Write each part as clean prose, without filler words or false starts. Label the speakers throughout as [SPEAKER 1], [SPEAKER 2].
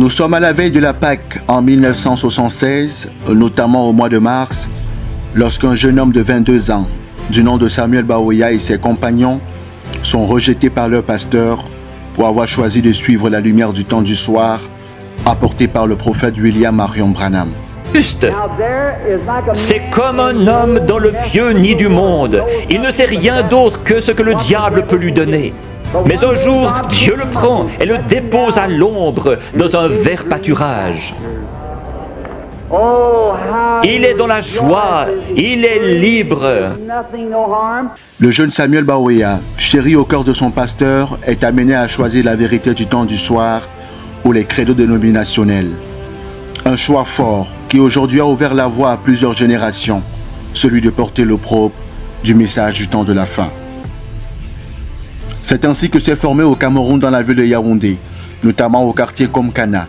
[SPEAKER 1] Nous sommes à la veille de la Pâque en 1976, notamment au mois de mars, lorsqu'un jeune homme de 22 ans, du nom de Samuel Baoya et ses compagnons, sont rejetés par leur pasteur pour avoir choisi de suivre la lumière du temps du soir apportée par le prophète William Marion Branham.
[SPEAKER 2] Juste. C'est comme un homme dans le vieux nid du monde. Il ne sait rien d'autre que ce que le diable peut lui donner. Mais un jour, Dieu le prend et le dépose à l'ombre dans un vert pâturage. Il est dans la joie, il est libre.
[SPEAKER 1] Le jeune Samuel Baoya, chéri au cœur de son pasteur, est amené à choisir la vérité du temps du soir ou les credos dénominationnels. Un choix fort qui aujourd'hui a ouvert la voie à plusieurs générations, celui de porter l'opprobre du message du temps de la fin. C'est ainsi que s'est formé au Cameroun dans la ville de Yaoundé, notamment au quartier Komkana,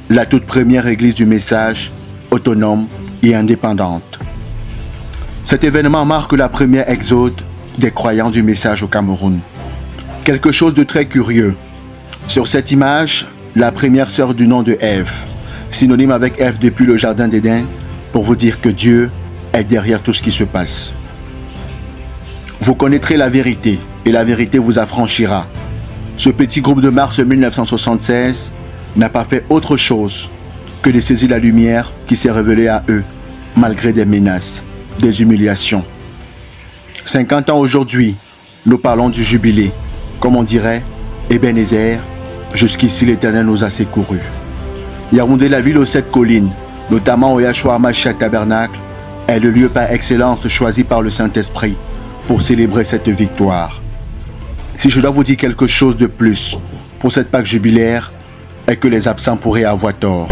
[SPEAKER 1] la toute première église du message, autonome et indépendante. Cet événement marque la première exode des croyants du message au Cameroun. Quelque chose de très curieux. Sur cette image, la première sœur du nom de Ève, synonyme avec Ève depuis le jardin d'Éden, pour vous dire que Dieu est derrière tout ce qui se passe. Vous connaîtrez la vérité et la vérité vous affranchira. Ce petit groupe de mars 1976 n'a pas fait autre chose que de saisir la lumière qui s'est révélée à eux, malgré des menaces, des humiliations. 50 ans aujourd'hui, nous parlons du jubilé. Comme on dirait, Ebenezer, jusqu'ici l'Éternel nous a secourus. Yaoundé, la ville aux 7 collines, notamment au Yahshua Mashiach Tabernacle, est le lieu par excellence choisi par le Saint-Esprit pour célébrer cette victoire. Si je dois vous dire quelque chose de plus pour cette Pâque jubilaire, est que les absents pourraient avoir tort.